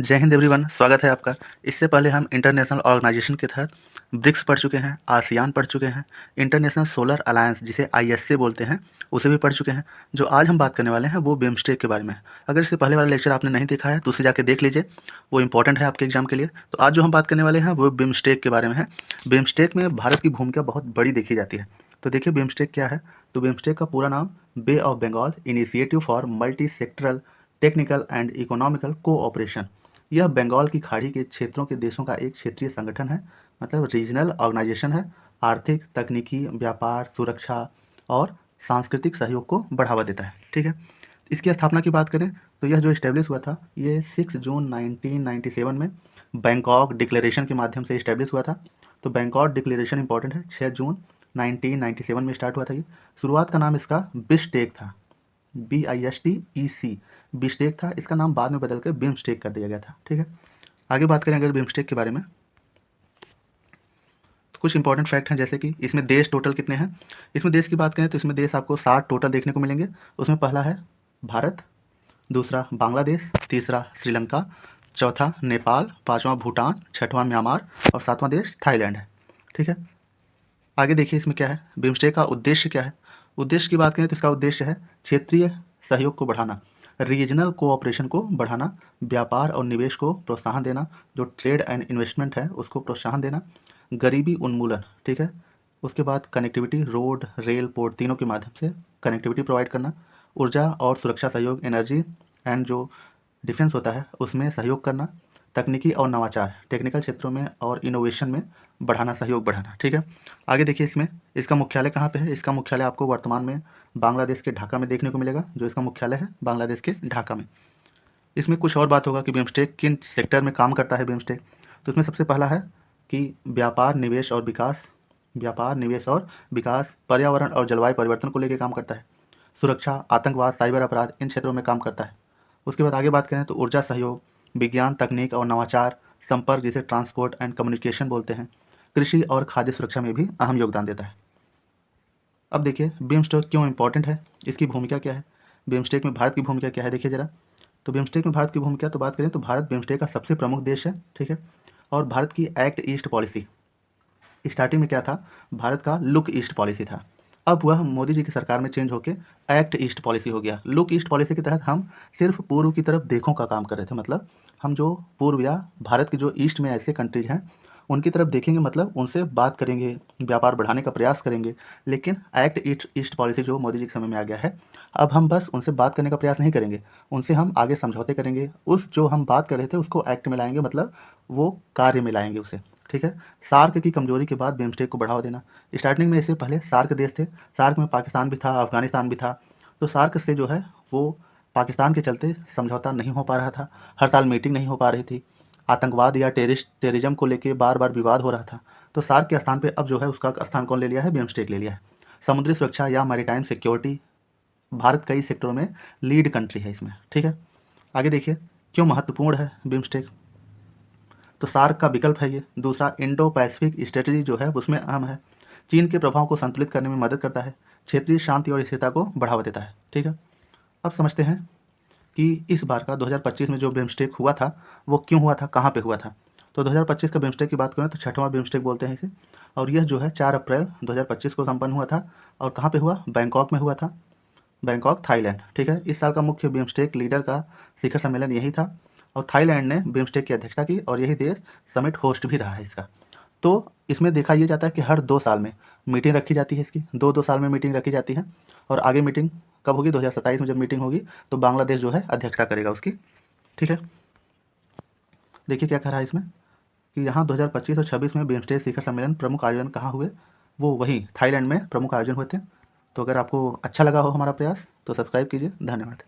जय हिंद एवरीवन, स्वागत है आपका। इससे पहले हम इंटरनेशनल ऑर्गेनाइजेशन के तहत ब्रिक्स पढ़ चुके हैं, आसियान पढ़ चुके हैं, इंटरनेशनल सोलर अलायंस जिसे आईएसए बोलते हैं उसे भी पढ़ चुके हैं। जो आज हम बात करने वाले हैं वो बिम्स्टेक के बारे में है। अगर इससे पहले वाला लेक्चर आपने नहीं देखा है तो उसे जाके देख लीजिए, वो इंपॉर्टेंट है आपके एग्जाम के लिए। तो आज जो हम बात करने वाले हैं वो बिम्स्टेक के बारे में है। बिम्स्टेक में भारत की भूमिका बहुत बड़ी देखी जाती है। तो देखिए बिम्स्टेक क्या है। तो बिम्स्टेक का पूरा नाम Bay of Bengal initiative for multi sectoral technical and economical cooperation. यह बंगाल की खाड़ी के क्षेत्रों के देशों का एक क्षेत्रीय संगठन है, मतलब रीजनल ऑर्गेनाइजेशन है। आर्थिक, तकनीकी, व्यापार, सुरक्षा और सांस्कृतिक सहयोग को बढ़ावा देता है। ठीक है। इसकी स्थापना की बात करें तो यह जो इस्टेब्लिश हुआ था ये 6 जून 1997 में बैंकॉक डिक्लेरेशन के माध्यम से इस्टेब्लिश हुआ था। तो बैंकॉक डिक्लेरेशन इंपॉर्टेंट है, 6 जून 1997 में स्टार्ट हुआ था ये। शुरुआत का नाम इसका बिस्टेक था, BISTEC बिस्टेक था। इसका नाम बाद में बदल कर बिम्स्टेक कर दिया गया था। ठीक है। आगे बात करें अगर बिम्स्टेक के बारे में तो कुछ इंपॉर्टेंट फैक्ट हैं, जैसे कि इसमें देश टोटल कितने हैं। इसमें देश की बात करें तो इसमें देश आपको 60 टोटल देखने को मिलेंगे। उसमें पहला है भारत, दूसरा बांग्लादेश, तीसरा श्रीलंका, चौथा नेपाल, पाँचवा भूटान, छठवां म्यांमार और सातवां देश थाईलैंड है। ठीक है। आगे देखिए इसमें क्या है, बिम्स्टेक का उद्देश्य क्या है। उद्देश्य की बात करें तो इसका उद्देश्य है क्षेत्रीय सहयोग को बढ़ाना, रीजनल कोऑपरेशन को बढ़ाना, व्यापार और निवेश को प्रोत्साहन देना, जो ट्रेड एंड इन्वेस्टमेंट है उसको प्रोत्साहन देना, गरीबी उन्मूलन। ठीक है। उसके बाद कनेक्टिविटी, रोड, रेल, पोर्ट तीनों के माध्यम से कनेक्टिविटी प्रोवाइड करना, ऊर्जा और सुरक्षा सहयोग, एनर्जी एंड जो डिफेंस होता है उसमें सहयोग करना, तकनीकी और नवाचार, टेक्निकल क्षेत्रों में और इनोवेशन में बढ़ाना, सहयोग बढ़ाना। ठीक है। आगे देखिए इसमें इसका मुख्यालय कहाँ पे है। इसका मुख्यालय आपको वर्तमान में बांग्लादेश के ढाका में देखने को मिलेगा, जो इसका मुख्यालय है बांग्लादेश के ढाका में। इसमें कुछ और बात होगा कि बिम्स्टेक किन सेक्टर में काम करता है बिम्स्टेक। तो इसमें सबसे पहला है कि व्यापार, निवेश और विकास, पर्यावरण और जलवायु परिवर्तन को लेकर काम करता है, सुरक्षा, आतंकवाद, साइबर अपराध, इन क्षेत्रों में काम करता है। उसके बाद आगे बात करें तो ऊर्जा सहयोग, विज्ञान, तकनीक और नवाचार, संपर्क जिसे ट्रांसपोर्ट एंड कम्युनिकेशन बोलते हैं, कृषि और खाद्य सुरक्षा में भी अहम योगदान देता है। अब देखिए बिम्स्टेक क्यों इंपॉर्टेंट है, इसकी भूमिका क्या है, बिम्स्टेक में भारत की भूमिका क्या है, देखिए ज़रा। तो बिम्स्टेक में भारत की भूमिका तो बात करें तो भारत बिम्स्टेक का सबसे प्रमुख देश है। ठीक है। और भारत की एक्ट ईस्ट पॉलिसी, स्टार्टिंग में क्या था, भारत का लुक ईस्ट पॉलिसी था। अब वह मोदी जी की सरकार में चेंज होकर एक्ट ईस्ट पॉलिसी हो गया। लुक ईस्ट पॉलिसी के तहत हम सिर्फ पूर्व की तरफ देखों का काम कर रहे थे, मतलब हम जो पूर्व या भारत के जो ईस्ट में ऐसे कंट्रीज हैं उनकी तरफ देखेंगे, मतलब उनसे बात करेंगे, व्यापार बढ़ाने का प्रयास करेंगे। लेकिन एक्ट ईस्ट ईस्ट पॉलिसी जो मोदी जी के समय में आ गया है, अब हम बस उनसे बात करने का प्रयास नहीं करेंगे, उनसे हम आगे समझौते करेंगे। उस जो हम बात कर रहे थे उसको एक्ट में लाएंगे, मतलब वो कार्य में लाएंगे उसे। ठीक है। सार्क की कमजोरी के बाद बिम्स्टेक को बढ़ावा देना। स्टार्टिंग में इससे पहले सार्क देश थे, सार्क में पाकिस्तान भी था, अफगानिस्तान भी था। तो सार्क से जो है वो पाकिस्तान के चलते समझौता नहीं हो पा रहा था, हर साल मीटिंग नहीं हो पा रही थी, आतंकवाद या टेररिज्म को लेके बार बार विवाद हो रहा था। तो सार्क के स्थान पे अब जो है उसका स्थान कौन ले लिया है, बिम्स्टेक ले लिया है। समुद्री सुरक्षा या मैरीटाइम सिक्योरिटी, भारत कई सेक्टरों में लीड कंट्री है इसमें। ठीक है। आगे देखिए क्यों महत्वपूर्ण है बिम्स्टेक। तो सार्क का विकल्प है ये। दूसरा, इंडो पैसिफिक स्ट्रेटजी जो है उसमें अहम है, चीन के प्रभाव को संतुलित करने में मदद करता है, क्षेत्रीय शांति और स्थिरता को बढ़ावा देता है। ठीक है। अब समझते हैं कि इस बार का 2025 में जो बिम्स्टेक हुआ था वो क्यों हुआ था, कहाँ पे हुआ था। तो 2025 का बिम्स्टेक की बात करें तो छठवां बिम्स्टेक बोलते हैं इसे। और यह जो है 4 अप्रैल 2025 को संपन्न हुआ था। और कहाँ पे हुआ, बैंकॉक में हुआ था, बैंकॉक थाईलैंड। ठीक है। इस साल का मुख्य बिम्स्टेक लीडर का शिखर सम्मेलन यही था और थाईलैंड ने बिम्स्टेक की अध्यक्षता की और यही देश समिट होस्ट भी रहा है इसका। तो इसमें देखा यह जाता है कि हर 2 साल में मीटिंग रखी जाती है इसकी, 2-2 साल में मीटिंग रखी जाती है। और आगे मीटिंग कब होगी, 2027 में जब मीटिंग होगी तो बांग्लादेश जो है अध्यक्षता करेगा उसकी। ठीक है। देखिए क्या कह रहा है इसमें कि यहाँ 2025 और 26 में बिम्स्टेक शिखर सम्मेलन प्रमुख आयोजन कहाँ हुए, वो वही थाईलैंड में प्रमुख आयोजन हुए थे। तो अगर आपको अच्छा लगा हो हमारा प्रयास तो सब्सक्राइब कीजिए। धन्यवाद।